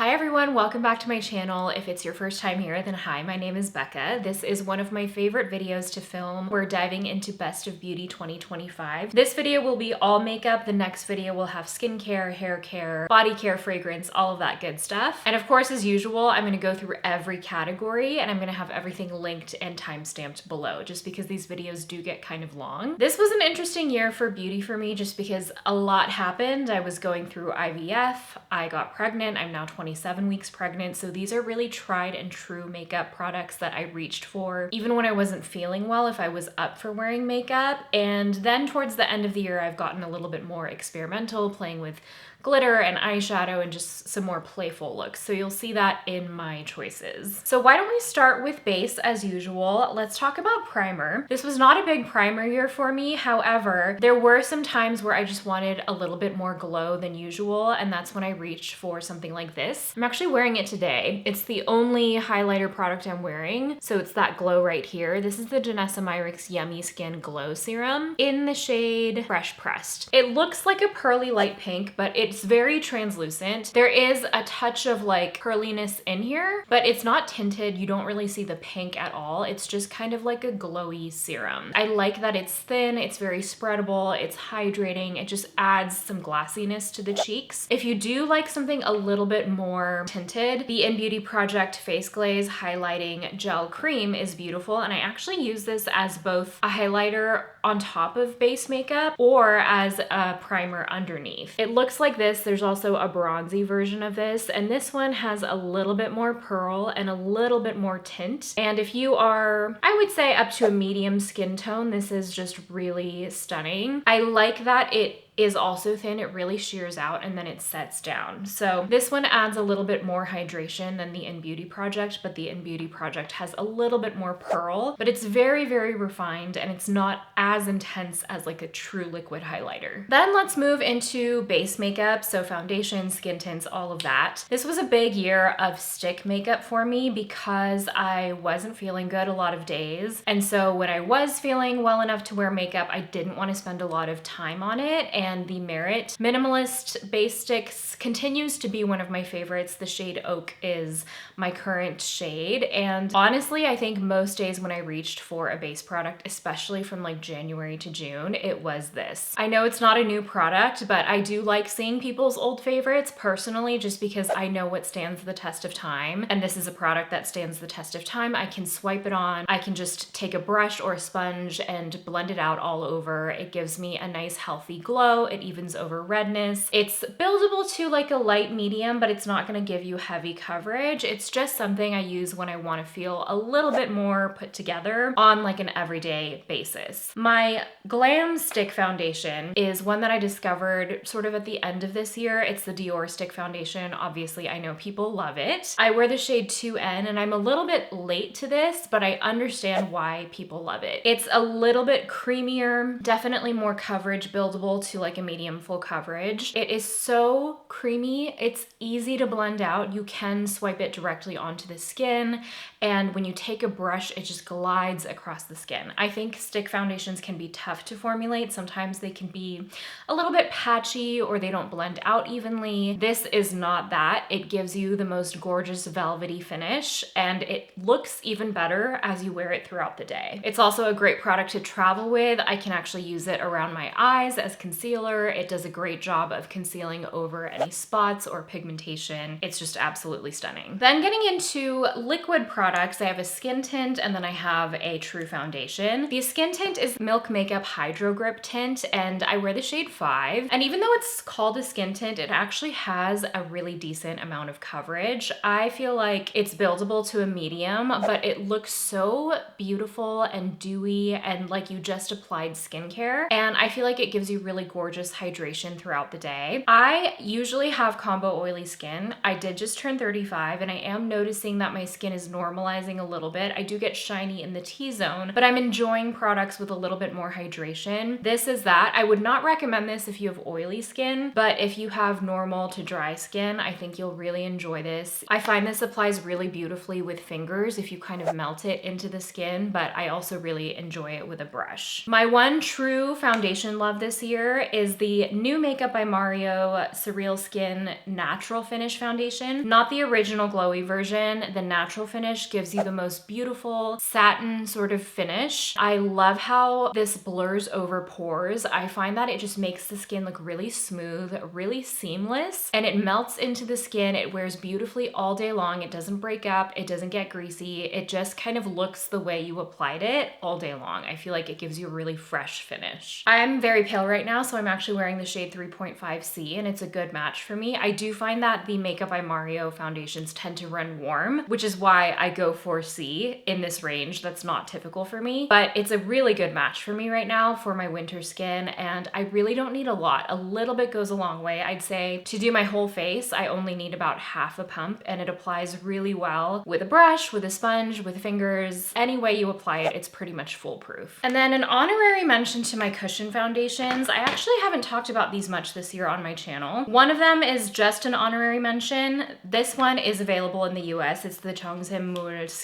Hi everyone, welcome back to my channel. If it's your first time here, then hi, my name is Becca. This is one of my favorite videos to film. We're diving into Best of Beauty 2025. This video will be all makeup. The next video will have skincare, hair care, body care, fragrance, all of that good stuff. And of course, as usual, I'm gonna go through every category and I'm gonna have everything linked and timestamped below, just because these videos do get kind of long. This was an interesting year for beauty for me, just because a lot happened. I was going through IVF, I got pregnant, I'm now 27 weeks pregnant, so these are really tried and true makeup products that I reached for even when I wasn't feeling well, if I was up for wearing makeup. And then towards the end of the year, I've gotten a little bit more experimental, playing with glitter and eyeshadow and just some more playful looks. So you'll see that in my choices. So why don't we start with base as usual? Let's talk about primer. This was not a big primer year for me. However, there were some times where I just wanted a little bit more glow than usual, and that's when I reached for something like this. I'm actually wearing it today. It's the only highlighter product I'm wearing, so it's that glow right here. This is the Janessa Myricks Yummy Skin Glow Serum in the shade Fresh Pressed. It looks like a pearly light pink, but it's very translucent. There is a touch of like pearliness in here, but it's not tinted. You don't really see the pink at all. It's just kind of like a glowy serum. I like that it's thin, it's very spreadable, it's hydrating. It just adds some glassiness to the cheeks. If you do like something a little bit more tinted, the InnBeauty Project Face Glaze Highlighting Gel Cream is beautiful, and I actually use this as both a highlighter on top of base makeup or as a primer underneath. It looks like this. There's also a bronzy version of this, and this one has a little bit more pearl and a little bit more tint. And if you are, I would say, up to a medium skin tone, this is just really stunning. I like that it is also thin. It really shears out and then it sets down. So this one adds a little bit more hydration than the InnBeauty Project, but the InnBeauty Project has a little bit more pearl, but it's very, very refined and it's not as intense as like a true liquid highlighter. Then let's move into base makeup. So foundation, skin tints, all of that. This was a big year of stick makeup for me because I wasn't feeling good a lot of days. And so when I was feeling well enough to wear makeup, I didn't want to spend a lot of time on it. And the Merit Minimalist Base Sticks continues to be one of my favorites. The shade Oak is my current shade. And honestly, I think most days when I reached for a base product, especially from like January to June, it was this. I know it's not a new product, but I do like seeing people's old favorites personally, just because I know what stands the test of time. And this is a product that stands the test of time. I can swipe it on. I can just take a brush or a sponge and blend it out all over. It gives me a nice healthy glow. It evens over redness. It's buildable to like a light medium, but it's not going to give you heavy coverage. It's just something I use when I want to feel a little bit more put together on like an everyday basis. My Glam Stick Foundation is one that I discovered sort of at the end of this year. It's the Dior Stick Foundation. Obviously, I know people love it. I wear the shade 2N and I'm a little bit late to this, but I understand why people love it. It's a little bit creamier, definitely more coverage, buildable to like a medium full coverage. It is so creamy. It's easy to blend out. You can swipe it directly onto the skin, and when you take a brush, it just glides across the skin. I think stick foundations can be tough to formulate. Sometimes they can be a little bit patchy or they don't blend out evenly. This is not that. It gives you the most gorgeous velvety finish, and it looks even better as you wear it throughout the day. It's also a great product to travel with. I can actually use it around my eyes as concealer. It does a great job of concealing over any spots or pigmentation. It's just absolutely stunning. Then getting into liquid products, I have a skin tint and then I have a true foundation. The skin tint is Milk Makeup Hydro Grip Tint, and I wear the shade 5. And even though it's called a skin tint, it actually has a really decent amount of coverage. I feel like it's buildable to a medium, but it looks so beautiful and dewy and like you just applied skincare. And I feel like it gives you really gorgeous hydration throughout the day. I usually have combo oily skin. I did just turn 35 and I am noticing that my skin is normalizing a little bit. I do get shiny in the T-zone, but I'm enjoying products with a little bit more hydration. This is that. I would not recommend this if you have oily skin, but if you have normal to dry skin, I think you'll really enjoy this. I find this applies really beautifully with fingers if you kind of melt it into the skin, but I also really enjoy it with a brush. My one true foundation love this year is the new Makeup by Mario Surreal Skin Natural Finish Foundation. Not the original glowy version. The natural finish gives you the most beautiful satin sort of finish. I love how this blurs over pores. I find that it just makes the skin look really smooth, really seamless, and it melts into the skin. It wears beautifully all day long. It doesn't break up. It doesn't get greasy. It just kind of looks the way you applied it all day long. I feel like it gives you a really fresh finish. I'm very pale right now, so I'm actually wearing the shade 3.5C, and it's a good match for me. I do find that the Makeup by Mario foundations tend to run warm, which is why I go for C in this range. That's not typical for me, but it's a really good match for me right now for my winter skin, and I really don't need a lot. A little bit goes a long way. I'd say to do my whole face, I only need about half a pump, and it applies really well with a brush, with a sponge, with fingers. Any way you apply it, it's pretty much foolproof. And then an honorary mention to my cushion foundations. I actually haven't talked about these much this year on my channel. One of them is just an honorary mention. This one is available in the US. It's the Longtime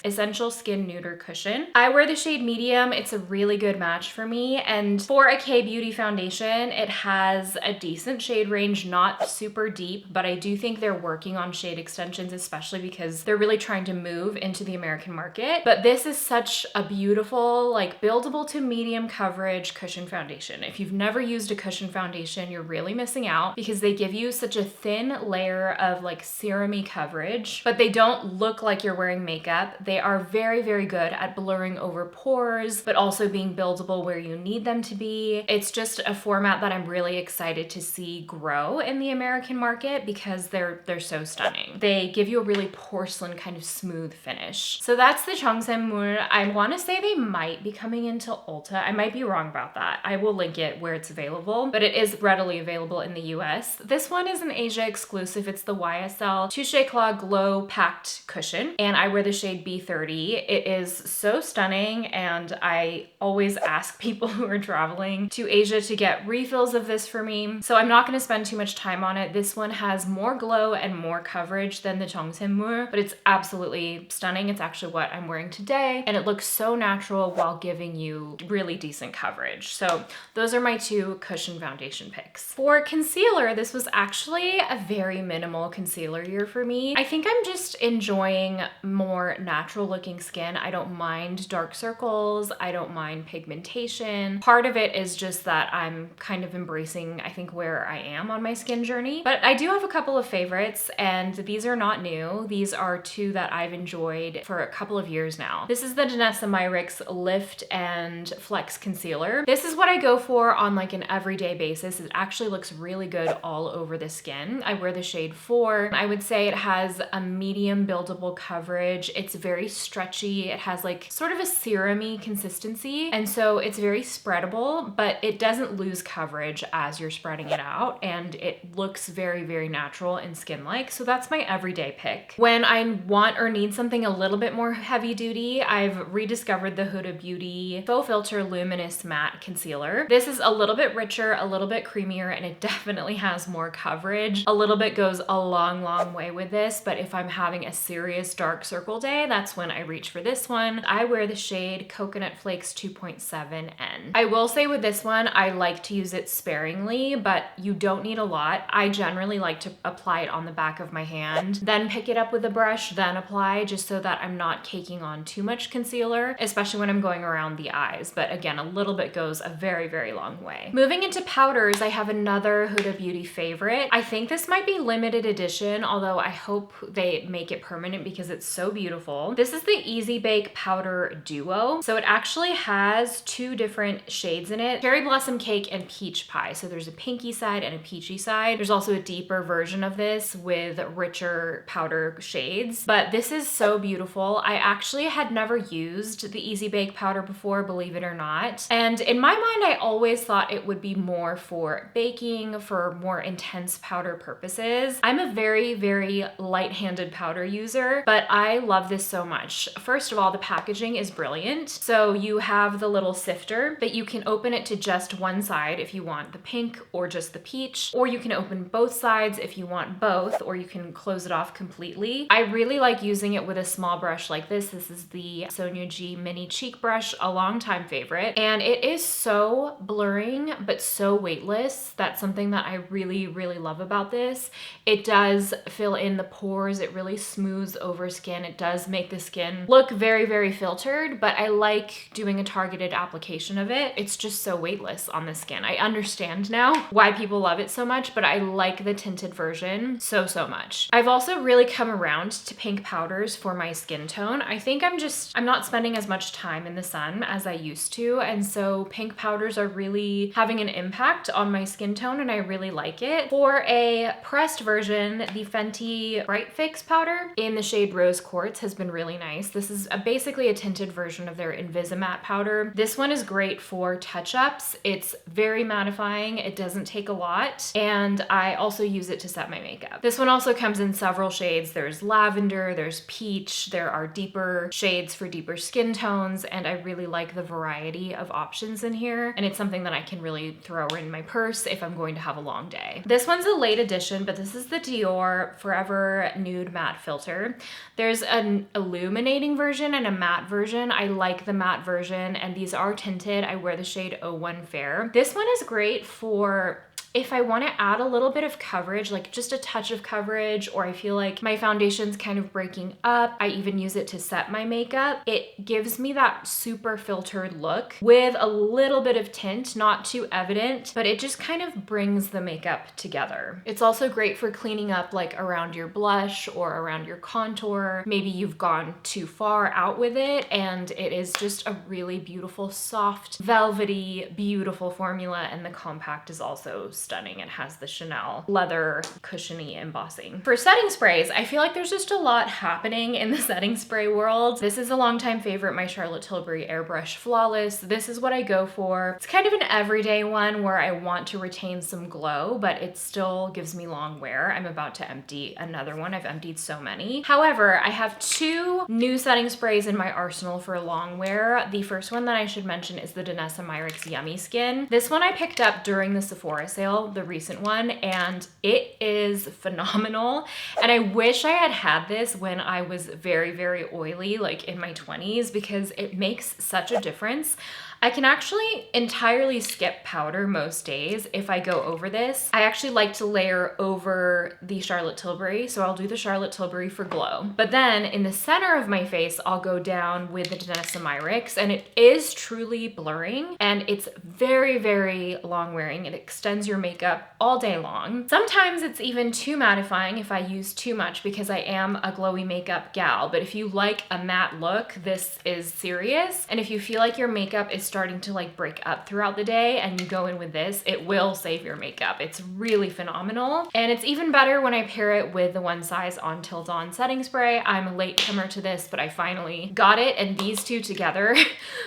Essential Skin Neuter Cushion. I wear the shade medium. It's a really good match for me. And for a K-beauty foundation, it has a decent shade range, not super deep, but I do think they're working on shade extensions, especially because they're really trying to move into the American market. But this is such a beautiful, like buildable to medium coverage cushion foundation. If you've never used a cushion foundation, you're really missing out because they give you such a thin layer of like serum-y coverage, but they don't look like you're wearing makeup. They are very, very good at blurring over pores, but also being buildable where you need them to be. It's just a format that I'm really excited to see grow in the American market because they're so stunning. They give you a really porcelain kind of smooth finish. So that's the Chongsemun. I want to say they might be coming into Ulta. I might be wrong about that. I will link it where it's available, but it is readily available in the US. This one is an Asia exclusive. It's the YSL Touche Éclat Glow Packed Cushion, and I wear the shade B30. It is so stunning, and I always ask people who are traveling to Asia to get refills of this for me, so I'm not going to spend too much time on it. This one has more glow and more coverage than the Chongsemun, but it's absolutely stunning. It's actually what I'm wearing today, and it looks so natural while giving you really decent coverage. So those are my two cushion foundation picks. For concealer, this was actually a very minimal concealer year for me. I think I'm just enjoying more natural looking skin. I don't mind dark circles. I don't mind pigmentation. Part of it is just that I'm kind of embracing, I think, where I am on my skin journey. But I do have a couple of favorites, and these are not new. These are two that I've enjoyed for a couple of years now. This is the Danessa Myricks Lift and Flex Concealer. This is what I go for on like an everyday basis. It actually looks really good all over the skin. I wear the shade 4. I would say it has a medium buildable coverage. It's very stretchy. It has like sort of a serum-y consistency, and so it's very spreadable, but it doesn't lose coverage as you're spreading it out, and it looks very, very natural and skin-like. So that's my everyday pick. When I want or need something a little bit more heavy duty, I've rediscovered the Huda Beauty Faux Filter Luminous Matte Concealer. This is a little bit richer, a little bit creamier, and it definitely has more coverage. A little bit goes a long, long way with this, but if I'm having a serious dark circle day, that's when I reach for this one. I wear the shade Coconut Flakes 2.7N. I will say with this one, I like to use it sparingly, but you don't need a lot. I generally like to apply it on the back of my hand, then pick it up with a brush, then apply, just so that I'm not caking on too much concealer, especially when I'm going around the eyes. But again, a little bit goes a very, very long way. Moving into powders, I have another Huda Beauty favorite. I think this might be limited edition, although I hope they make it permanent because it's so beautiful. This is the Easy Bake Powder Duo. So it actually has two different shades in it, Cherry Blossom Cake and Peach Pie. So there's a pinky side and a peachy side. There's also a deeper version of this with richer powder shades, but this is so beautiful. I actually had never used the Easy Bake powder before, believe it or not. And in my mind, I always thought it would be more for baking, for more intense powder purposes. I'm a very, very light-handed powder user, but I love this so much. First of all, the packaging is brilliant. So you have the little sifter, but you can open it to just one side if you want the pink or just the peach, or you can open both sides if you want both, or you can close it off completely. I really like using it with a small brush like this. This is the Sonia G Mini Cheek Brush, a longtime favorite, and it is so blurring, but so weightless. That's something that I really, really love about this. It does fill in the pores. It really smooths over skin. It does make the skin look very, very filtered, but I like doing a targeted application of it. It's just so weightless on the skin. I understand now why people love it so much, but I like the tinted version so, so much. I've also really come around to pink powders for my skin tone. I think I'm not spending as much time in the sun as I used to, and so pink powders are really having an impact on my skin tone, and I really like it. For a pressed version, the Fenty Bright Fix powder in the shade Rose Quartz has been really nice. This is basically a tinted version of their Invisimatte powder. This one is great for touch-ups. It's very mattifying. It doesn't take a lot, and I also use it to set my makeup. This one also comes in several shades. There's lavender, there's peach, there are deeper shades for deeper skin tones, and I really like the variety of options in here, and it's something that I can really throw in my purse if I'm going to have a long day. This one's a late edition, but this is the Dior Forever Nude Matte Filter. There's an illuminating version and a matte version. I like the matte version, and these are tinted. I wear the shade 01 Fair. This one is great for if I want to add a little bit of coverage, like just a touch of coverage, or I feel like my foundation's kind of breaking up. I even use it to set my makeup. It gives me that super filtered look with a little bit of tint, not too evident, but it just kind of brings the makeup together. It's also great for cleaning up like around your blush or around your contour. Maybe you've gone too far out with it, and it is just a really beautiful, soft, velvety, beautiful formula, and the compact is also stunning. It has the Chanel leather cushiony embossing. For setting sprays, I feel like there's just a lot happening in the setting spray world. This is a longtime favorite, my Charlotte Tilbury Airbrush Flawless. This is what I go for. It's kind of an everyday one where I want to retain some glow, but it still gives me long wear. I'm about to empty another one. I've emptied so many. However, I have two new setting sprays in my arsenal for long wear. The first one that I should mention is the Danessa Myricks Yummy Skin. This one I picked up during the Sephora sale, the recent one, and it is phenomenal. And I wish I had this when I was very, very oily, like in my 20s, because it makes such a difference. I can actually entirely skip powder most days if I go over this. I actually like to layer over the Charlotte Tilbury, so I'll do the Charlotte Tilbury for glow. But then in the center of my face, I'll go down with the Danessa Myricks, and it is truly blurring, and it's very, very long wearing. It extends your makeup all day long. Sometimes it's even too mattifying if I use too much, because I am a glowy makeup gal, but if you like a matte look, this is serious. And if you feel like your makeup is starting to like break up throughout the day and you go in with this, it will save your makeup. It's really phenomenal. And it's even better when I pair it with the One Size On Till Dawn setting spray. I'm a latecomer to this, but I finally got it, and these two together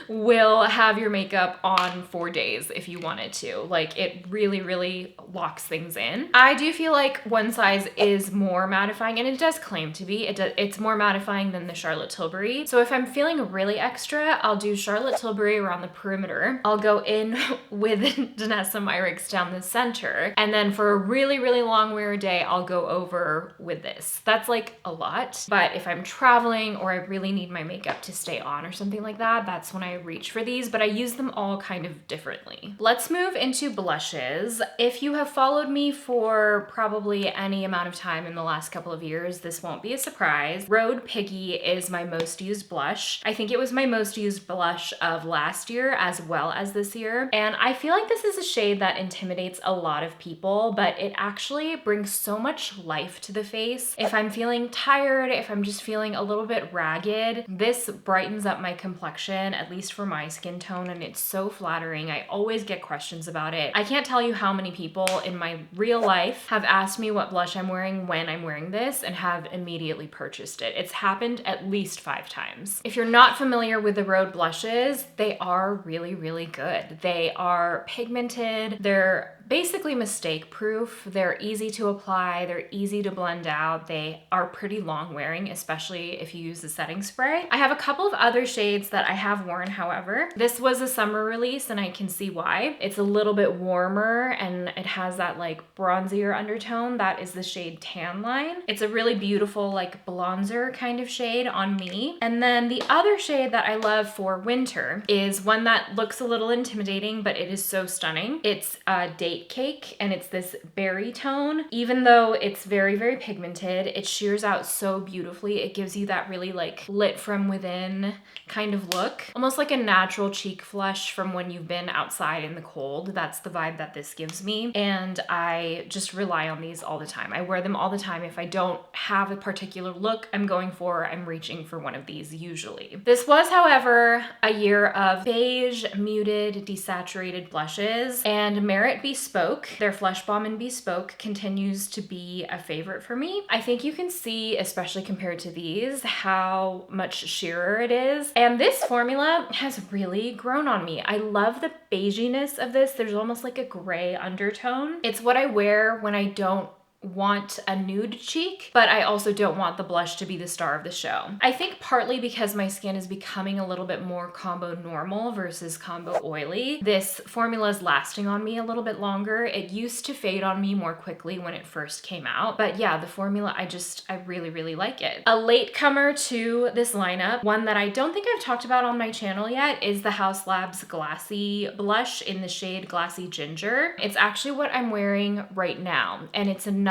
will have your makeup on 4 days if you wanted to. Like, it really, really locks things in. I do feel like One Size is more mattifying, and it does claim to be. It's more mattifying than the Charlotte Tilbury. So if I'm feeling really extra, I'll do Charlotte Tilbury around the perimeter. I'll go in with Danessa Myricks down the center. And then for a really, really long wear day, I'll go over with this. That's like a lot. But if I'm traveling or I really need my makeup to stay on or something like that, that's when I reach for these, but I use them all kind of differently. Let's move into blushes. If you have followed me for probably any amount of time in the last couple of years, this won't be a surprise. Rhode Piggy is my most used blush. I think it was my most used blush of last year as well as this year. And I feel like this is a shade that intimidates a lot of people, but it actually brings so much life to the face. If I'm feeling tired, if I'm just feeling a little bit ragged, this brightens up my complexion, at least for my skin tone, and it's so flattering. I always get questions about it. I can't tell you how many people in my real life have asked me what blush I'm wearing when I'm wearing this and have immediately purchased it. It's happened at least 5 times. If you're not familiar with the Rhode blushes, they are really, really good. They are pigmented. They're basically mistake proof. They're easy to apply, they're easy to blend out, they are pretty long wearing, especially if you use the setting spray. I have a couple of other shades that I have worn, however. This was a summer release and I can see why. It's a little bit warmer and it has that like bronzier undertone. That is the shade Tan Line. It's a really beautiful like bronzer kind of shade on me. And then the other shade that I love for winter is one that looks a little intimidating, but it is so stunning. It's Date Cake, and it's this berry tone. Even though it's very, very pigmented, it sheers out so beautifully. It gives you that really like lit from within kind of look, almost like a natural cheek flush from when you've been outside in the cold. That's the vibe that this gives me, and I just rely on these all the time. I wear them all the time. If I don't have a particular look I'm reaching for one of these usually. This was, however, a year of beige, muted, desaturated blushes, and Merit Bespoke, their Flush Bomb in Bespoke, continues to be a favorite for me. I think you can see, especially compared to these, how much sheerer it is. And this formula has really grown on me. I love the beiginess of this. There's almost like a gray undertone. It's what I wear when I don't want a nude cheek, but I also don't want the blush to be the star of the show. I think partly because my skin is becoming a little bit more combo normal versus combo oily, this formula is lasting on me a little bit longer. It used to fade on me more quickly when it first came out, but yeah, the formula, I really, really like it. A latecomer to this lineup, one that I don't think I've talked about on my channel yet, is the Haus Labs Glassy blush in the shade Glassy Ginger. It's actually what I'm wearing right now, and it's another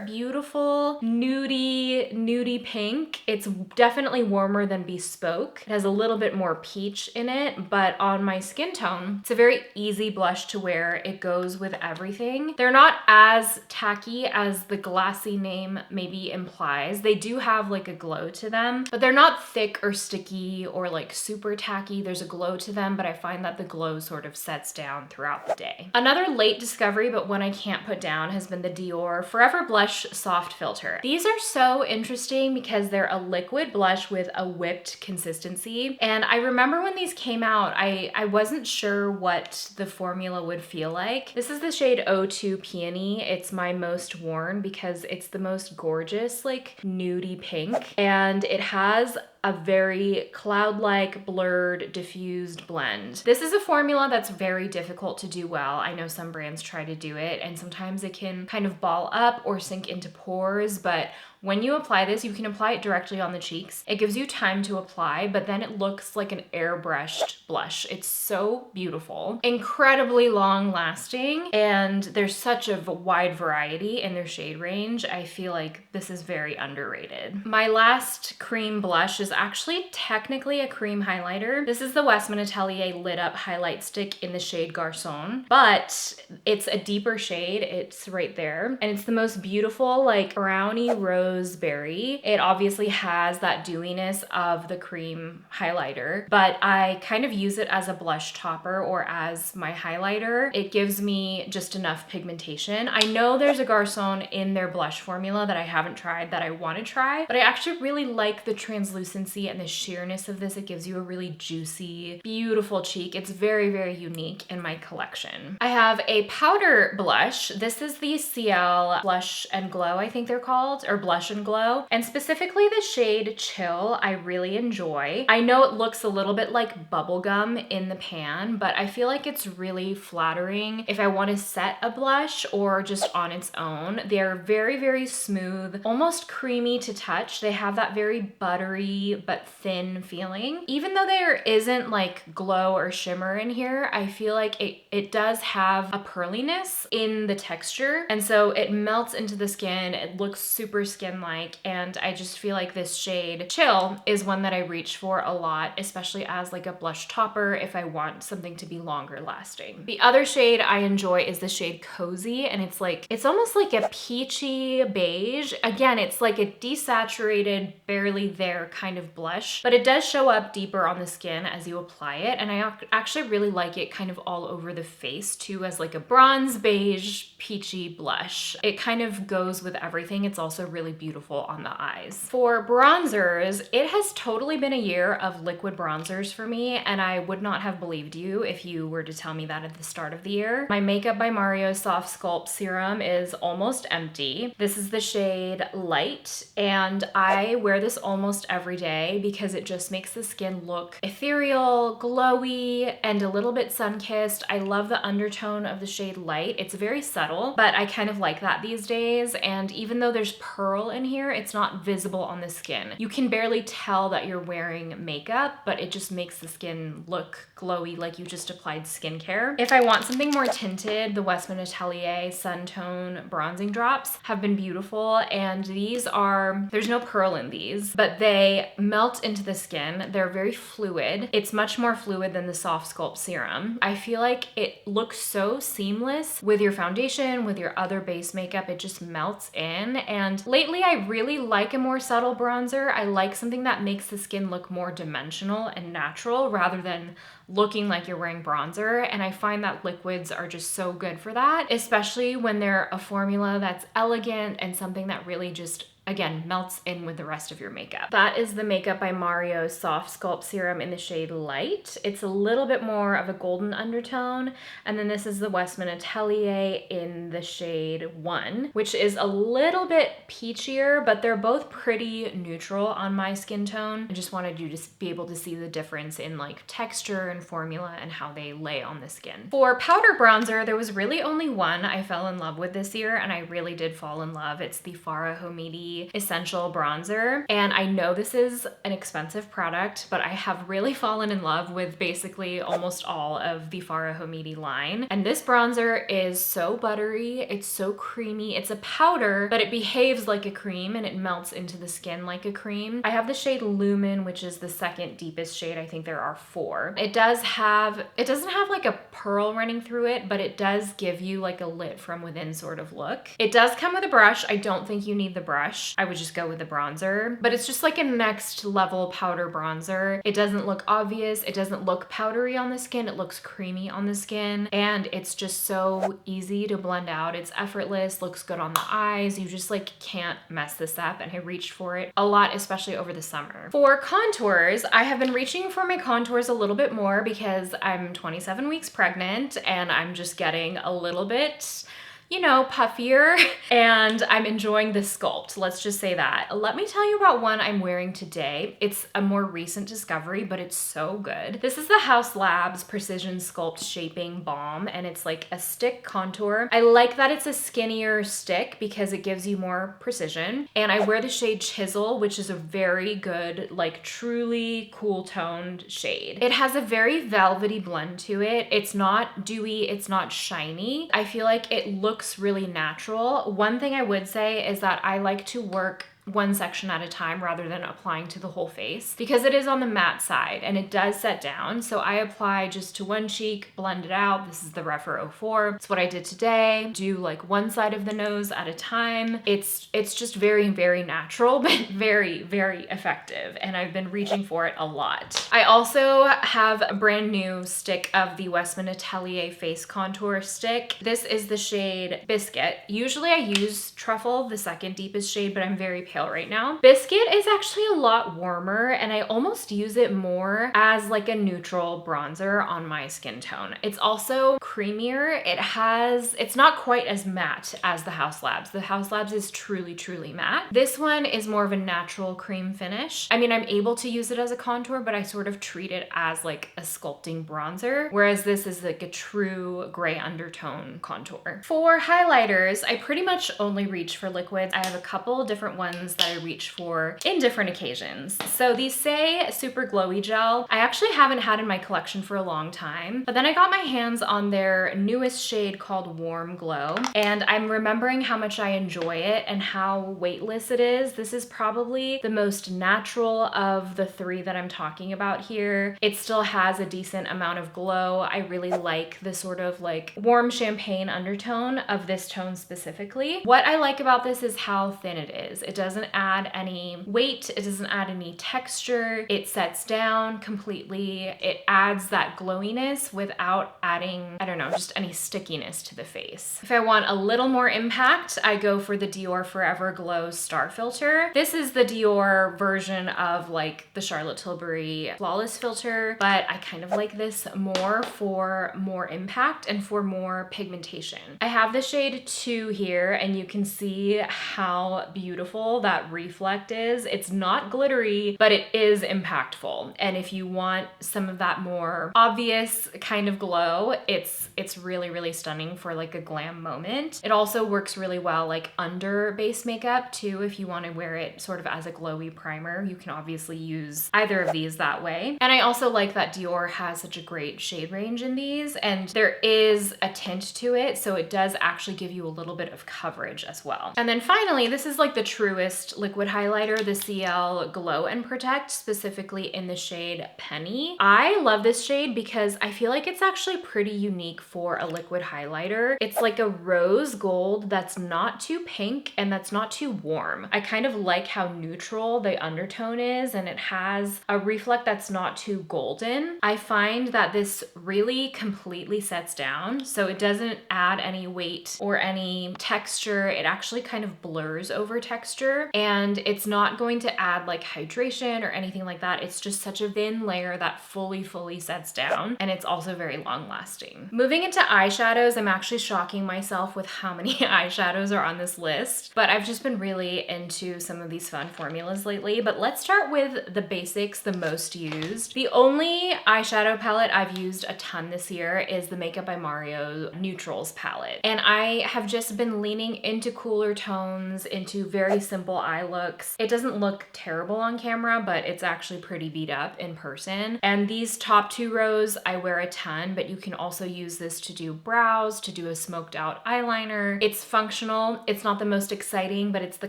beautiful nudie pink. It's definitely warmer than Bespoke. It has a little bit more peach in it, but on my skin tone, it's a very easy blush to wear. It goes with everything. They're not as tacky as the Glassy name maybe implies. They do have like a glow to them, but they're not thick or sticky or like super tacky. There's a glow to them, but I find that the glow sort of sets down throughout the day. Another late discovery, but one I can't put down, has been the Dior Forever Blush Soft Filter. These are so interesting because they're a liquid blush with a whipped consistency. And I remember when these came out, I wasn't sure what the formula would feel like. This is the shade O2 Peony. It's my most worn because it's the most gorgeous, like nudie pink. And it has a very cloud-like, blurred, diffused blend. This is a formula that's very difficult to do well. I know some brands try to do it, and sometimes it can kind of ball up or sink into pores, but when you apply this, you can apply it directly on the cheeks. It gives you time to apply, but then it looks like an airbrushed blush. It's so beautiful, incredibly long lasting, and there's such a wide variety in their shade range. I feel like this is very underrated. My last cream blush is actually technically a cream highlighter. This is the Westman Atelier Lit Up Highlight Stick in the shade Garçon, but it's a deeper shade. It's right there, and it's the most beautiful, like brownie roseberry. It obviously has that dewiness of the cream highlighter, but I kind of use it as a blush topper or as my highlighter. It gives me just enough pigmentation. I know there's a Garçon in their blush formula that I haven't tried that I want to try, but I actually really like the translucency and the sheerness of this. It gives you a really juicy, beautiful cheek. It's very, very unique in my collection. I have a powder blush. This is the CL Blush and Glow, I think they're called, or Blush and Glow, and specifically the shade Chill I really enjoy. I know it looks a little bit like bubblegum in the pan, but I feel like it's really flattering if I want to set a blush or just on its own. They're very, very smooth, almost creamy to touch. They have that very buttery but thin feeling. Even though there isn't like glow or shimmer in here, I feel like it does have a pearliness in the texture, and so it melts into the skin. It looks super skin-like, and I just feel like this shade Chill is one that I reach for a lot, especially as like a blush topper if I want something to be longer lasting. The other shade I enjoy is the shade Cozy, and it's almost like a peachy beige. Again, it's like a desaturated, barely there kind of blush, but it does show up deeper on the skin as you apply it, and I actually really like it kind of all over the face too, as like a bronze beige peachy blush. It kind of goes with everything. It's also really beautiful on the eyes. For bronzers, it has totally been a year of liquid bronzers for me, and I would not have believed you if you were to tell me that at the start of the year. My Makeup by Mario Soft Sculpt Serum is almost empty. This is the shade Light, and I wear this almost every day because it just makes the skin look ethereal, glowy, and a little bit sun-kissed. I love the undertone of the shade Light. It's very subtle, but I kind of like that these days, and even though there's pearl in here, it's not visible on the skin. You can barely tell that you're wearing makeup, but it just makes the skin look glowy, like you just applied skincare. If I want something more tinted, the Westman Atelier Sun Tone Bronzing Drops have been beautiful, and these are, there's no pearl in these, but they melt into the skin. They're very fluid. It's much more fluid than the Soft Sculpt Serum. I feel like it looks so seamless with your foundation, with your other base makeup. It just melts in, and lately I really like a more subtle bronzer. I like something that makes the skin look more dimensional and natural rather than looking like you're wearing bronzer, and I find that liquids are just so good for that, especially when they're a formula that's elegant and something that really just, again, melts in with the rest of your makeup. That is the Makeup by Mario Soft Sculpt Serum in the shade Light. It's a little bit more of a golden undertone, and then this is the Westman Atelier in the shade 1, which is a little bit peachier, but they're both pretty neutral on my skin tone. I just wanted you to be able to see the difference in like texture and formula and how they lay on the skin. For powder bronzer, there was really only one I fell in love with this year, and I really did fall in love. It's the Farah Homidi Essential Bronzer, and I know this is an expensive product, but I have really fallen in love with basically almost all of the Farah Homidi line, and this bronzer is so buttery, it's so creamy. It's a powder, but it behaves like a cream and it melts into the skin like a cream. I have the shade Lumen, which is the second deepest shade. I think there are 4. It doesn't have like a pearl running through it, but it does give you like a lit from within sort of look. It does come with a brush. I don't think you need the brush. I would just go with the bronzer, but it's just like a next level powder bronzer. It doesn't look obvious. It doesn't look powdery on the skin. It looks creamy on the skin, and it's just so easy to blend out. It's effortless, looks good on the eyes. You just like can't mess this up, and I reached for it a lot, especially over the summer. For contours, I have been reaching for my contours a little bit more because I'm 27 weeks pregnant and I'm just getting a little bit, you know, puffier, and I'm enjoying the sculpt. Let's just say that. Let me tell you about one I'm wearing today. It's a more recent discovery, but it's so good. This is the Haus Labs Precision Sculpt Shaping Balm, and it's like a stick contour. I like that it's a skinnier stick because it gives you more precision, and I wear the shade Chisel, which is a very good, like truly cool toned shade. It has a very velvety blend to it. It's not dewy, it's not shiny. I feel like it looks really natural. One thing I would say is that I like to work one section at a time rather than applying to the whole face because it is on the matte side and it does set down. So I apply just to one cheek, blend it out. This is the Refer 04. It's what I did today. Do like one side of the nose at a time. It's just very, very natural, but very, very effective. And I've been reaching for it a lot. I also have a brand new stick of the Westman Atelier Face Contour Stick. This is the shade Biscuit. Usually I use Truffle, the second deepest shade, but I'm very pale right now. Biscuit is actually a lot warmer, and I almost use it more as like a neutral bronzer on my skin tone. It's also creamier. It's not quite as matte as the Haus Labs. The Haus Labs is truly, truly matte. This one is more of a natural cream finish. I mean, I'm able to use it as a contour, but I sort of treat it as like a sculpting bronzer, whereas this is like a true gray undertone contour. For highlighters, I pretty much only reach for liquids. I have a couple different ones that I reach for in different occasions. So these say Super Glowy Gel. I actually haven't had in my collection for a long time, but then I got my hands on their newest shade called Warm Glow, and I'm remembering how much I enjoy it and how weightless it is. This is probably the most natural of the 3 that I'm talking about here. It still has a decent amount of glow. I really like the sort of like warm champagne undertone of this tone specifically. What I like about this is how thin it is. It does doesn't add any weight, it doesn't add any texture, it sets down completely, it adds that glowiness without adding, I don't know, just any stickiness to the face. If I want a little more impact, I go for the Dior Forever Glow Star Filter. This is the Dior version of like the Charlotte Tilbury Flawless Filter, but I kind of like this more for more impact and for more pigmentation. I have the shade 2 here, and you can see how beautiful that reflect is. It's not glittery, but it is impactful. And if you want some of that more obvious kind of glow, it's really, really stunning for like a glam moment. It also works really well like under base makeup too. If you want to wear it sort of as a glowy primer, you can obviously use either of these that way. And I also like that Dior has such a great shade range in these, and there is a tint to it, so it does actually give you a little bit of coverage as well. And then finally, this is like the truest liquid highlighter, the CL Glow and Protect, specifically in the shade Penny. I love this shade because I feel like it's actually pretty unique for a liquid highlighter. It's like a rose gold that's not too pink and that's not too warm. I kind of like how neutral the undertone is, and it has a reflect that's not too golden. I find that this really completely sets down, so it doesn't add any weight or any texture. It actually kind of blurs over texture, and it's not going to add like hydration or anything like that. It's just such a thin layer that fully sets down, and it's also very long lasting. Moving into eyeshadows, I'm actually shocking myself with how many eyeshadows are on this list, but I've just been really into some of these fun formulas lately. But let's start with the basics, the most used. The only eyeshadow palette I've used a ton this year is the Makeup by Mario Neutrals palette, and I have just been leaning into cooler tones, into very simple eye looks. It doesn't look terrible on camera, but it's actually pretty beat up in person. And these top 2 rows I wear a ton, but you can also use this to do brows, to do a smoked out eyeliner. It's functional. It's not the most exciting, but it's the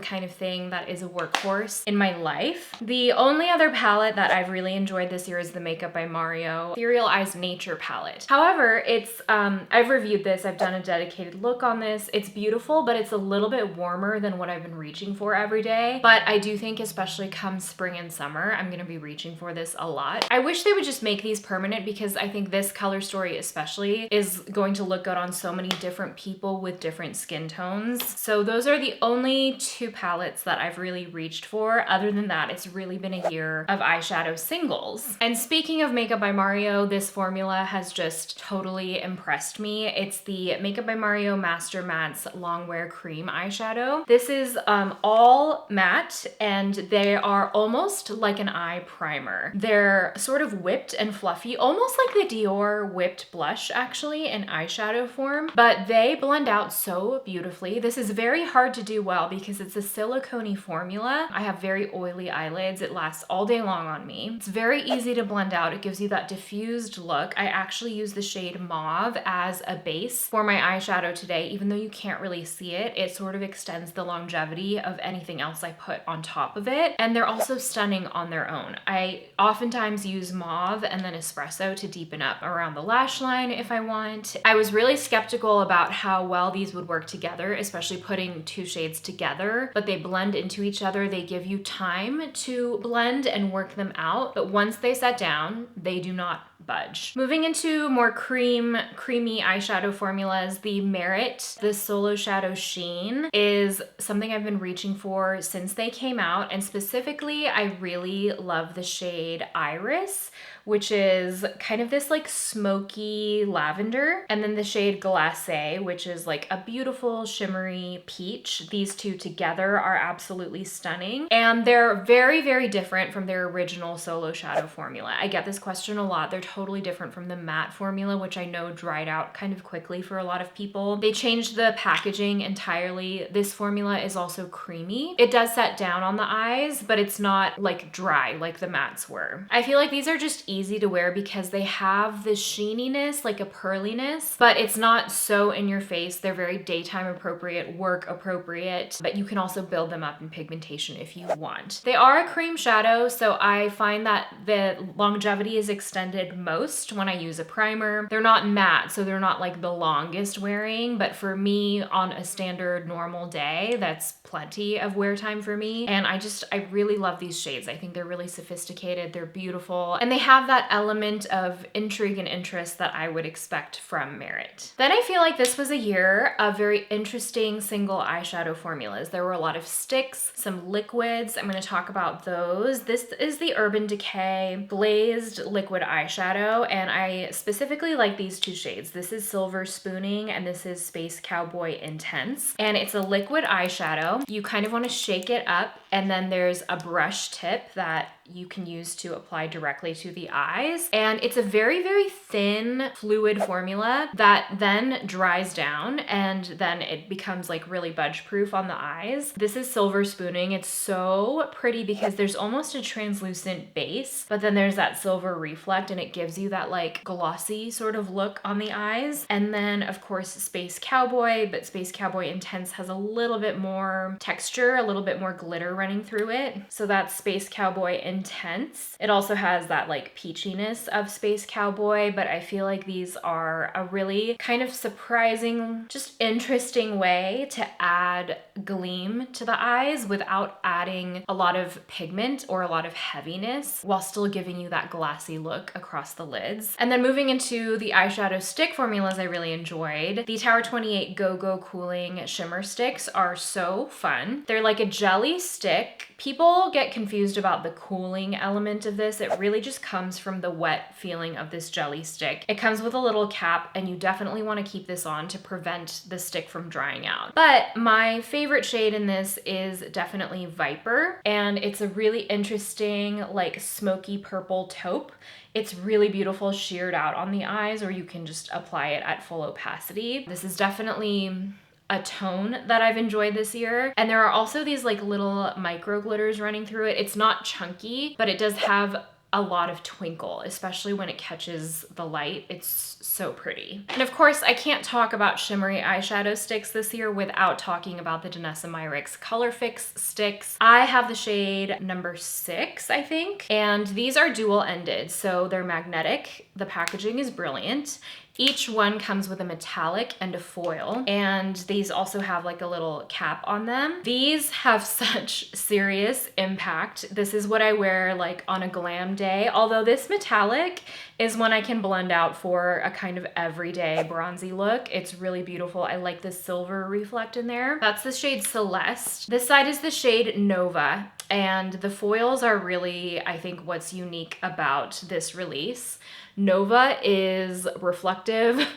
kind of thing that is a workhorse in my life. The only other palette that I've really enjoyed this year is the Makeup by Mario Ethereal Eyes Nature palette. However, it's I've reviewed this, I've done a dedicated look on this. It's beautiful, but it's a little bit warmer than what I've been reaching for every day. But I do think especially come spring and summer, I'm gonna be reaching for this a lot. I wish they would just make these permanent, because I think this color story especially is going to look good on so many different people with different skin tones. So those are the only 2 palettes that I've really reached for. Other than that, it's really been a year of eyeshadow singles. And speaking of Makeup by Mario, this formula has just totally impressed me. It's the Makeup by Mario Master Mattes Longwear Cream eyeshadow. This is all matte, and they are almost like an eye primer. They're sort of whipped and fluffy, almost like the Dior whipped blush actually in eyeshadow form, but they blend out so beautifully. This is very hard to do well because it's a silicone-y formula. I have very oily eyelids. It lasts all day long on me. It's very easy to blend out. It gives you that diffused look. I actually use the shade Mauve as a base for my eyeshadow today. Even though you can't really see it, it sort of extends the longevity of anything else I put on top of it. And they're also stunning on their own. I oftentimes use Mauve and then Espresso to deepen up around the lash line if I want. I was really skeptical about how well these would work together, especially putting 2 shades together, but they blend into each other. They give you time to blend and work them out, but once they set down, they do not budge. Moving into more creamy eyeshadow formulas, the Merit, the Solo Shadow Sheen, is something I've been reaching for since they came out, and specifically I really love the shade Iris, which is kind of this like smoky lavender, and then the shade Glacé, which is like a beautiful shimmery peach. These 2 together are absolutely stunning, and they're very different from their original Solo Shadow formula. I get this question a lot. They're totally different from the matte formula, which I know dried out kind of quickly for a lot of people. They changed the packaging entirely. This formula is also creamy. It does set down on the eyes, but it's not like dry like the mattes were. I feel like these are just easy to wear because they have this sheeniness, like a pearliness, but it's not so in your face. They're very daytime appropriate, work appropriate, but you can also build them up in pigmentation if you want. They are a cream shadow, so I find that the longevity is extended most when I use a primer. They're not matte, so they're not like the longest wearing, but for me on a standard normal day, that's plenty of wear time for me. And I really love these shades. I think they're really sophisticated, they're beautiful, and they have that element of intrigue and interest that I would expect from Merit. Then I feel like this was a year of very interesting single eyeshadow formulas. There were a lot of sticks, some liquids. I'm gonna talk about those. This is the Urban Decay Glazed Liquid Eyeshadow, and I specifically like these two shades. This is Silver Spooning, and this is Space Cowboy Intense. And it's a liquid eyeshadow. You kind of wanna shake it up, and then there's a brush tip that you can use to apply directly to the eyes. And it's a very, very thin fluid formula that then dries down, and then it becomes like really budge proof on the eyes. This is Silver Spooning. It's so pretty because there's almost a translucent base, but then there's that silver reflect, and it gives you that like glossy sort of look on the eyes. And then of course Space Cowboy, but Space Cowboy Intense has a little bit more texture, a little bit more glitter running through it. So that's Space Cowboy Intense. It also has that like peachiness of Space Cowboy, but I feel like these are a really kind of surprising, just interesting way to add gleam to the eyes without adding a lot of pigment or a lot of heaviness while still giving you that glassy look across the lids. And then moving into the eyeshadow stick formulas I really enjoyed. The Tower 28 Go Go Cooling Shimmer Sticks are so fun. They're like a jelly stick. People get confused about the cooling element of this. It really just comes from the wet feeling of this jelly stick. It comes with a little cap, and you definitely want to keep this on to prevent the stick from drying out. But my favorite shade in this is definitely Viper, and it's a really interesting like smoky purple taupe. It's really beautiful sheared out on the eyes, or you can just apply it at full opacity. This is definitely a tone that I've enjoyed this year. And there are also these like little micro glitters running through it. It's not chunky, but it does have a lot of twinkle, especially when it catches the light. It's so pretty. And of course, I can't talk about shimmery eyeshadow sticks this year without talking about the Danessa Myricks Color Fix sticks. I have the shade number 6, I think, and these are dual-ended, so they're magnetic. The packaging is brilliant. Each one comes with a metallic and a foil, and these also have like a little cap on them. These have such serious impact. This is what I wear like on a glam day, although this metallic is one I can blend out for a kind of everyday bronzy look. It's really beautiful. I like the silver reflect in there. That's the shade Celeste. This side is the shade Nova, and the foils are really, I think, what's unique about this release. Nova is reflective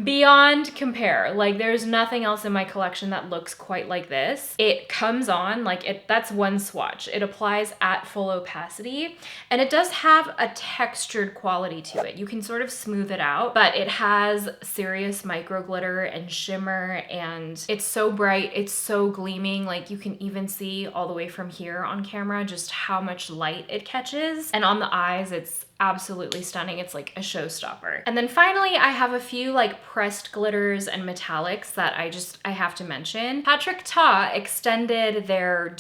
beyond compare. Like there's nothing else in my collection that looks quite like this. It comes on like that's one swatch. It applies at full opacity, and it does have a textured quality to it. You can sort of smooth it out, but it has serious micro glitter and shimmer, and it's so bright, it's so gleaming. Like you can even see all the way from here on camera just how much light it catches. And on the eyes, it's absolutely stunning. It's like a showstopper. And then finally, I have a few like pressed glitters and metallics that I have to mention. Patrick Ta extended their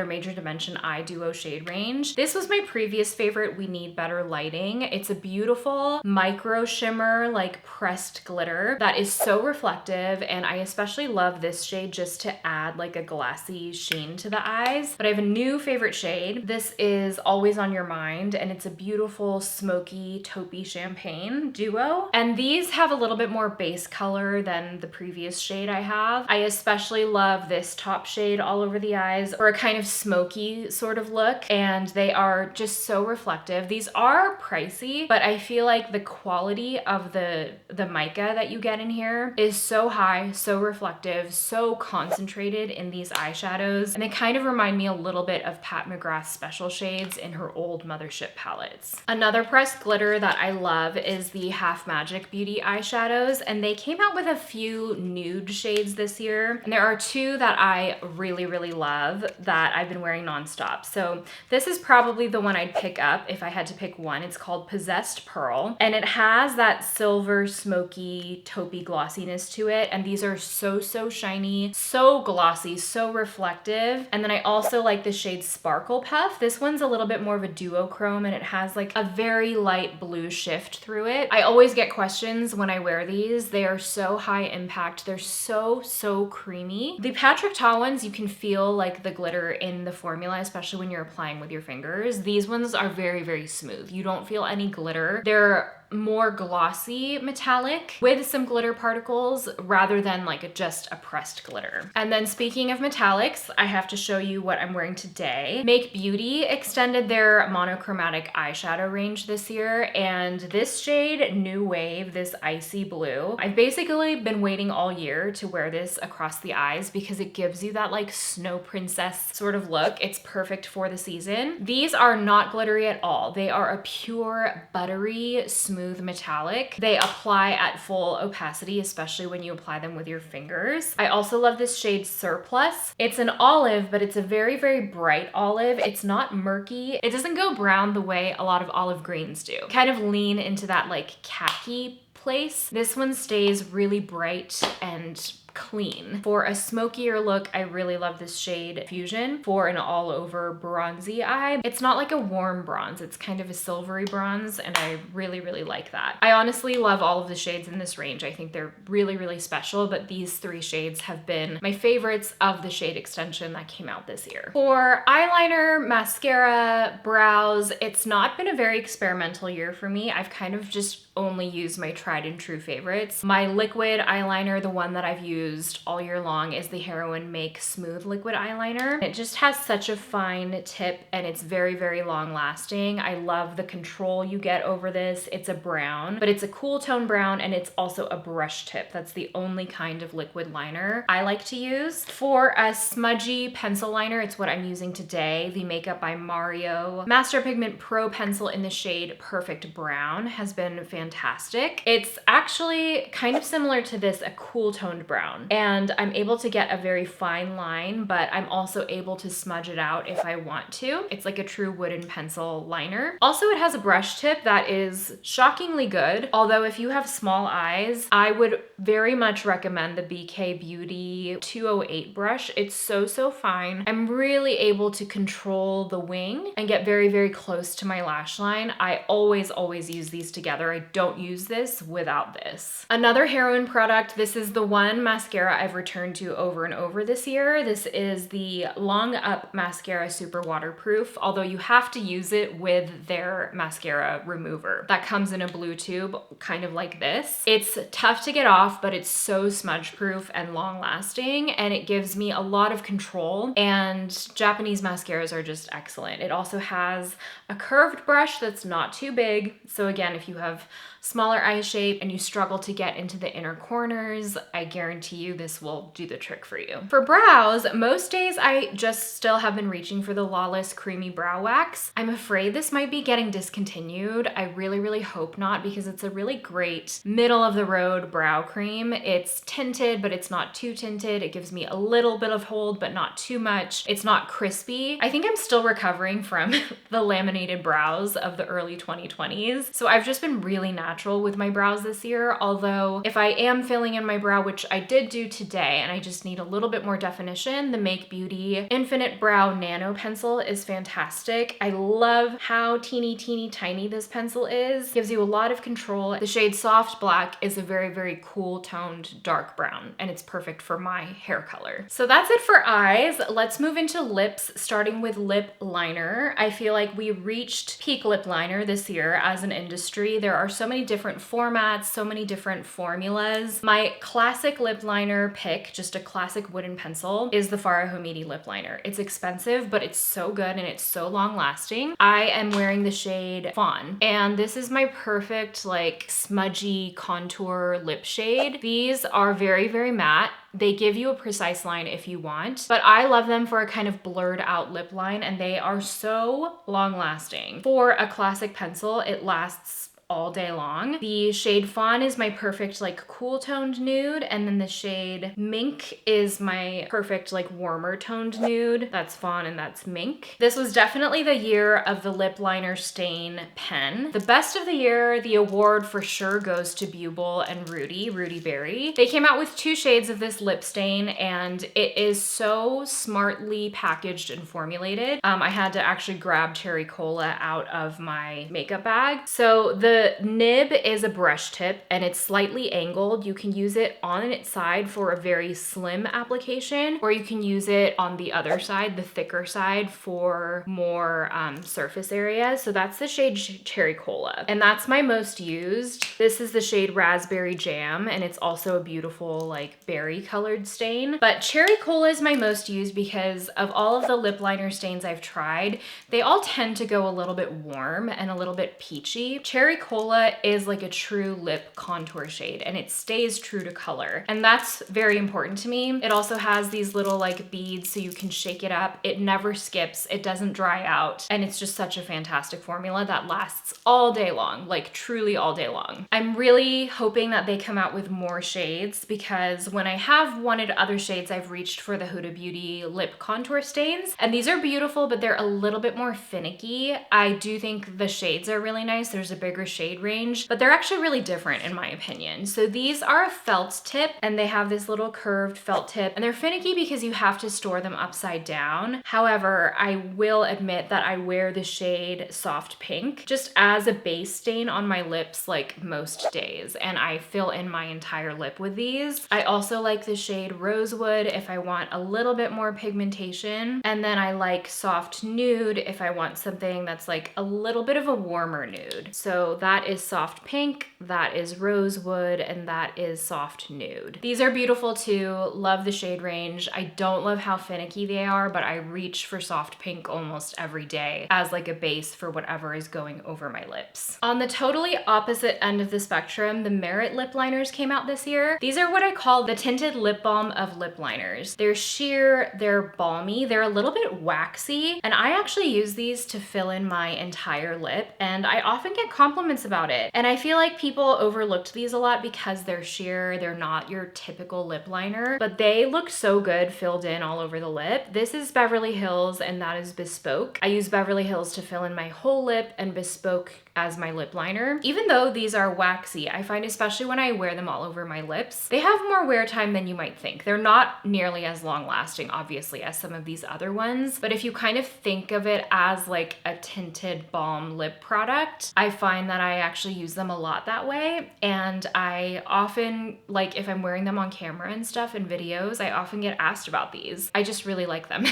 Major Dimension Eye Duo shade range. This was my previous favorite, We Need Better Lighting. It's a beautiful micro shimmer, like pressed glitter that is so reflective, and I especially love this shade just to add like a glassy sheen to the eyes. But I have a new favorite shade. This is Always on Your Mind, and it's a beautiful smoky taupey champagne duo, and these have a little bit more base color than the previous shade I have. I especially love this top shade all over the eyes for a kind of smoky sort of look, and they are just so reflective. These are pricey, but I feel like the quality of the mica that you get in here is so high, so reflective, so concentrated in these eyeshadows, and they kind of remind me a little bit of Pat McGrath's special shades in her old Mothership palettes. Another pressed glitter that I love is the Half Magic Beauty eyeshadows, and they came out with a few nude shades this year, and there are two that I really, really love that I've been wearing nonstop. So this is probably the one I'd pick up if I had to pick one. It's called Possessed Pearl, and it has that silver, smoky, taupey glossiness to it, and these are so, so shiny, so glossy, so reflective. And then I also like the shade Sparkle Puff. This one's a little bit more of a duochrome, and it has like a very light blue shift through it. I always get questions when I wear these. They are so high impact. They're so creamy. The Patrick Ta ones, you can feel like the glitter in the formula, especially when you're applying with your fingers. These ones are very smooth. You don't feel any glitter. They're more glossy metallic with some glitter particles rather than like just a pressed glitter. And then speaking of metallics, I have to show you what I'm wearing today. Make Beauty extended their monochromatic eyeshadow range this year, and this shade, New Wave, this icy blue, I've basically been waiting all year to wear this across the eyes because it gives you that like snow princess sort of look. It's perfect for the season. These are not glittery at all. They are a pure buttery smooth metallic. They apply at full opacity, especially when you apply them with your fingers. I also love this shade Surplus. It's an olive, but it's a very bright olive. It's not murky. It doesn't go brown the way a lot of olive greens do. Kind of lean into that like khaki place. This one stays really bright and clean. For a smokier look, I really love this shade Fusion for an all over bronzy eye. It's not like a warm bronze, it's kind of a silvery bronze, and I really like that. I honestly love all of the shades in this range. I think they're really special, but these three shades have been my favorites of the shade extension that came out this year. For eyeliner, mascara, brows, it's not been a very experimental year for me. I've kind of just only used my tried and true favorites. My liquid eyeliner, the one that I've used all year long, is the Heroin Make Smooth Liquid Eyeliner. It just has such a fine tip and it's very long lasting. I love the control you get over this. It's a brown, but it's a cool tone brown, and it's also a brush tip. That's the only kind of liquid liner I like to use. For a smudgy pencil liner, it's what I'm using today. The Makeup by Mario Master Pigment Pro Pencil in the shade Perfect Brown has been fantastic. It's actually kind of similar to this, a cool toned brown, and I'm able to get a very fine line, but I'm also able to smudge it out if I want to. It's like a true wooden pencil liner. Also, it has a brush tip that is shockingly good, although if you have small eyes, I would very much recommend the BK Beauty 208 brush. It's so fine. I'm really able to control the wing and get very close to my lash line. I always use these together. I don't use this without this. Another Heroin product, this is the one mascara I've returned to over and over this year. This is the Long Up Mascara Super Waterproof, although you have to use it with their mascara remover. That comes in a blue tube, kind of like this. It's tough to get off, but it's so smudge proof and long lasting, and it gives me a lot of control, and Japanese mascaras are just excellent. It also has a curved brush that's not too big, so again, if you have smaller eye shape and you struggle to get into the inner corners, I guarantee you this will do the trick for you. For brows, most days I just still have been reaching for the Lawless Creamy Brow Wax. I'm afraid this might be getting discontinued. I really hope not, because it's a really great middle of the road brow cream. It's tinted, but it's not too tinted. It gives me a little bit of hold, but not too much. It's not crispy. I think I'm still recovering from the laminated brows of the early 2020s. So I've just been really natural with my brows this year, although if I am filling in my brow, which I did do today, and I just need a little bit more definition, the Make Beauty Infinite Brow Nano Pencil is fantastic. I love how teeny tiny this pencil is. Gives you a lot of control. The shade Soft Black is a very cool toned dark brown, and it's perfect for my hair color. So that's it for eyes. Let's move into lips, starting with lip liner. I feel like we reached peak lip liner this year as an industry. There are so many different formats, so many different formulas. My classic lip liner pick, just a classic wooden pencil, is the Farah Hamidi lip liner. It's expensive, but it's so good and it's so long lasting. I am wearing the shade Fawn, and this is my perfect like smudgy contour lip shade. These are very matte. They give you a precise line if you want, but I love them for a kind of blurred out lip line, and they are so long lasting. For a classic pencil, it lasts all day long. The shade Fawn is my perfect like cool toned nude, and then the shade Mink is my perfect like warmer toned nude. That's Fawn and that's Mink. This was definitely the year of the lip liner stain pen. The best of the year, the award for sure goes to Buble and Rudy Berry. They came out with 2 shades of this lip stain, and it is so smartly packaged and formulated. I had to actually grab Cherry Cola out of my makeup bag. So the nib is a brush tip and it's slightly angled. You can use it on its side for a very slim application, or you can use it on the other side, the thicker side, for more surface area. So that's the shade Cherry Cola, and that's my most used. This is the shade Raspberry Jam, and it's also a beautiful like berry colored stain. But Cherry Cola is my most used because of all of the lip liner stains I've tried, they all tend to go a little bit warm and a little bit peachy. Cherry Cola is like a true lip contour shade, and it stays true to color, and that's very important to me. It also has these little like beads so you can shake it up. It never skips, it doesn't dry out, and it's just such a fantastic formula that lasts all day long, like truly all day long. I'm really hoping that they come out with more shades, because when I have wanted other shades, I've reached for the Huda Beauty lip contour stains, and these are beautiful, but they're a little bit more finicky. I do think the shades are really nice. There's a bigger shade range, but they're actually really different in my opinion. So these are a felt tip, and they have this little curved felt tip, and they're finicky because you have to store them upside down. However, I will admit that I wear the shade Soft Pink just as a base stain on my lips like most days, and I fill in my entire lip with these. I also like the shade Rosewood if I want a little bit more pigmentation, and then I like Soft Nude if I want something that's like a little bit of a warmer nude. So that is Soft Pink, that is Rosewood, and that is Soft Nude. These are beautiful too. Love the shade range. I don't love how finicky they are, but I reach for Soft Pink almost every day as like a base for whatever is going over my lips. On the totally opposite end of the spectrum, the Merit lip liners came out this year. These are what I call the tinted lip balm of lip liners. They're sheer, they're balmy, they're a little bit waxy, and I actually use these to fill in my entire lip, and I often get compliments about it. And I feel like people overlooked these a lot because they're sheer, they're not your typical lip liner, but they look so good filled in all over the lip. This is Beverly Hills, and that is Bespoke. I use Beverly Hills to fill in my whole lip and Bespoke as my lip liner. Even though these are waxy, I find especially when I wear them all over my lips, they have more wear time than you might think. They're not nearly as long lasting, obviously, as some of these other ones, but if you kind of think of it as like a tinted balm lip product, I find that I actually use them a lot that way. And I often, like if I'm wearing them on camera and stuff in videos, I often get asked about these. I just really like them.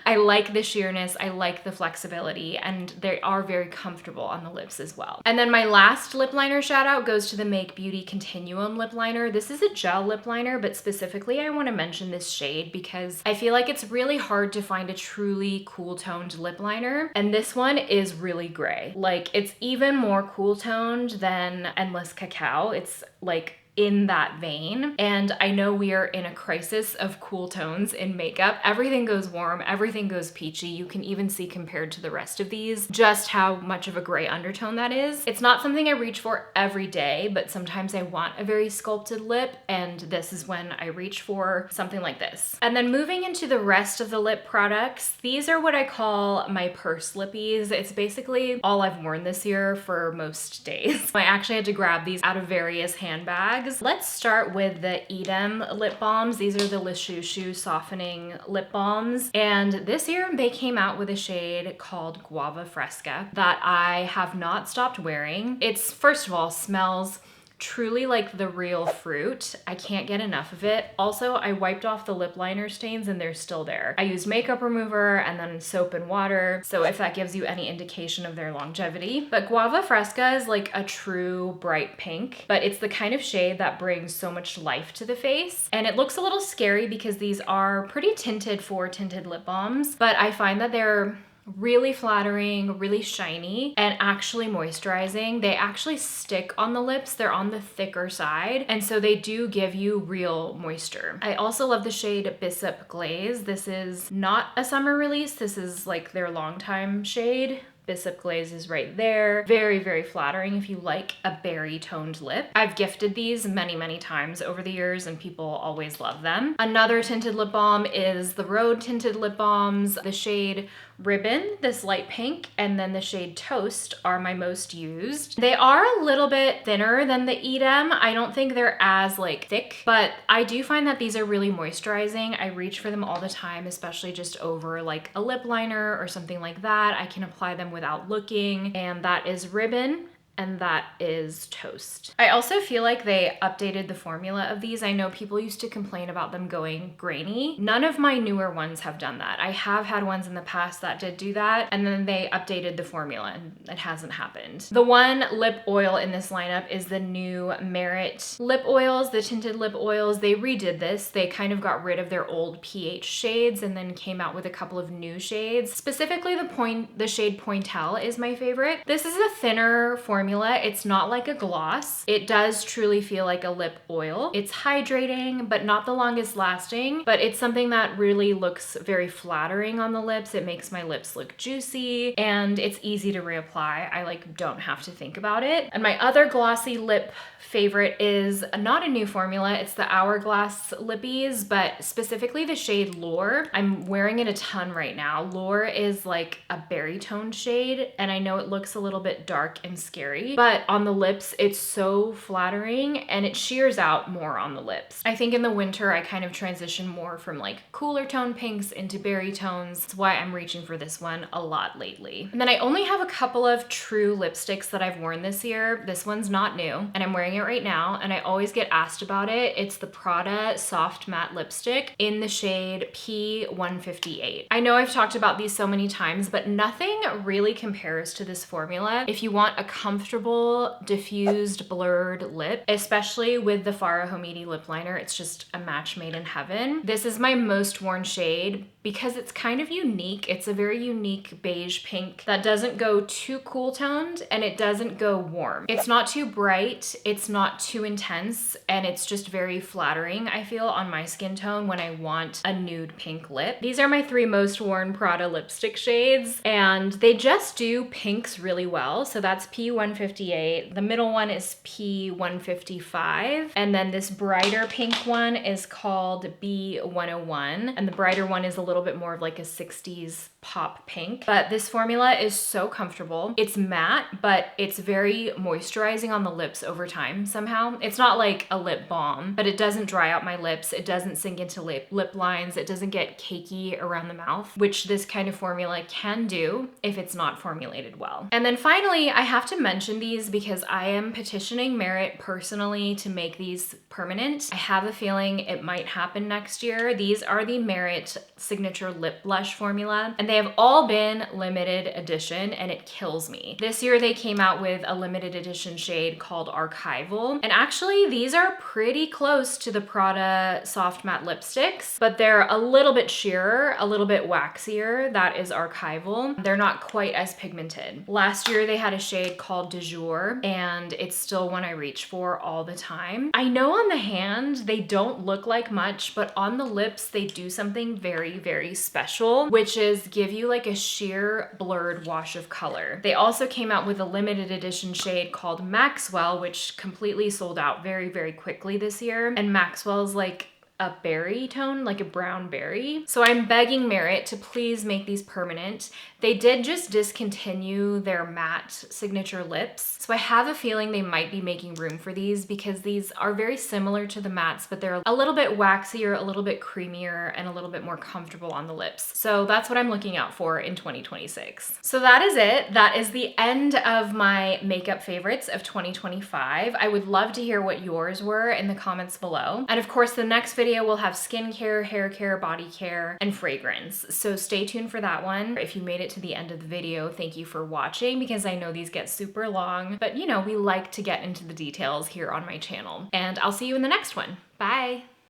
I like the sheerness, I like the flexibility, and they are very comfortable on the lips as well. And then my last lip liner shout out goes to the Make Beauty Continuum lip liner. This is a gel lip liner, but specifically I want to mention this shade because I feel like it's really hard to find a truly cool toned lip liner, and this one is really gray. Like it's even more cool toned than Endless Cacao. It's like in that vein. And I know we are in a crisis of cool tones in makeup. Everything goes warm, everything goes peachy. You can even see compared to the rest of these just how much of a gray undertone that is. It's not something I reach for every day, but sometimes I want a very sculpted lip, and this is when I reach for something like this. And then moving into the rest of the lip products, these are what I call my purse lippies. It's basically all I've worn this year for most days. I actually had to grab these out of various handbags. Let's start with the Edam lip balms. These are the Le Chou Chou softening lip balms. And this year they came out with a shade called Guava Fresca that I have not stopped wearing. It's, first of all, smells truly like the real fruit. I can't get enough of it. Also, I wiped off the lip liner stains and they're still there. I used makeup remover and then soap and water, so if that gives you any indication of their longevity. But Guava Fresca is like a true bright pink, but it's the kind of shade that brings so much life to the face. And it looks a little scary because these are pretty tinted for tinted lip balms, but I find that they're really flattering, really shiny, and actually moisturizing. They actually stick on the lips. They're on the thicker side, and so they do give you real moisture. I also love the shade Bishop Glaze. This is not a summer release. This is like their Longtime shade. Bissap Glaze is right there. Very, very flattering if you like a berry toned lip. I've gifted these many, many times over the years and people always love them. Another tinted lip balm is the Rhode tinted lip balms. The shade Ribbon, this light pink, and then the shade Toast are my most used. They are a little bit thinner than the Edam. I don't think they're as like thick, but I do find that these are really moisturizing. I reach for them all the time, especially just over like a lip liner or something like that. I can apply them without looking, and that is Ribbon. And that is Toast. I also feel like they updated the formula of these. I know people used to complain about them going grainy. None of my newer ones have done that. I have had ones in the past that did do that, and then they updated the formula and it hasn't happened. The one lip oil in this lineup is the new Merit lip oils, the tinted lip oils. They redid this. They kind of got rid of their old pH shades and then came out with a couple of new shades. Specifically the shade Pointel is my favorite. This is a thinner formula. It's not like a gloss. It does truly feel like a lip oil. It's hydrating, but not the longest lasting, but it's something that really looks very flattering on the lips. It makes my lips look juicy and it's easy to reapply. I like don't have to think about it. And my other glossy lip favorite is not a new formula. It's the Hourglass Lippies, but specifically the shade Lure. I'm wearing it a ton right now. Lure is like a berry toned shade, and I know it looks a little bit dark and scary, but on the lips, it's so flattering and it shears out more on the lips. I think in the winter, I kind of transition more from like cooler tone pinks into berry tones. That's why I'm reaching for this one a lot lately. And then I only have a couple of true lipsticks that I've worn this year. This one's not new and I'm wearing it right now, and I always get asked about it. It's the Prada Soft Matte Lipstick in the shade P158. I know I've talked about these so many times, but nothing really compares to this formula. If you want a comfortable, diffused, blurred lip, especially with the Farah Hamidi lip liner, it's just a match made in heaven. This is my most worn shade because it's kind of unique. It's a very unique beige pink that doesn't go too cool toned and it doesn't go warm. It's not too bright, it's not too intense, and it's just very flattering, I feel, on my skin tone when I want a nude pink lip. These are my three most worn Prada lipstick shades, and they just do pinks really well. So that's P158. The middle one is P155, and then this brighter pink one is called B101, and the brighter one is a little bit more of like a 60s pop pink. But this formula is so comfortable. It's matte, but it's very moisturizing on the lips over time somehow. It's not like a lip balm, but it doesn't dry out my lips. It doesn't sink into lip lines. It doesn't get cakey around the mouth, which this kind of formula can do if it's not formulated well. And then finally, I have to mention these because I am petitioning Merit personally to make these permanent. I have a feeling it might happen next year. These are the Merit Signature Lip Blush formula, and they have all been limited edition, and it kills me. This year they came out with a limited edition shade called Archival, and actually these are pretty close to the Prada Soft Matte lipsticks, but they're a little bit sheerer, a little bit waxier. That is Archival. They're not quite as pigmented. Last year they had a shade called Du Jour, and it's still one I reach for all the time. I know on the hand they don't look like much, but on the lips they do something very, very special, which is give you like a sheer blurred wash of color. They also came out with a limited edition shade called Maxwell, which completely sold out very, very quickly this year. And Maxwell's like a berry tone, like a brown berry. So I'm begging Merit to please make these permanent. They did just discontinue their matte signature lips, so I have a feeling they might be making room for these because these are very similar to the mattes, but they're a little bit waxier, a little bit creamier, and a little bit more comfortable on the lips. So that's what I'm looking out for in 2026. So that is it. That is the end of my makeup favorites of 2025. I would love to hear what yours were in the comments below. And of course, the next video will have skincare, hair care, body care, and fragrance. So stay tuned for that one. If you made it to the end of the video, thank you for watching because I know these get super long, but you know, we like to get into the details here on my channel. And I'll see you in the next one. Bye.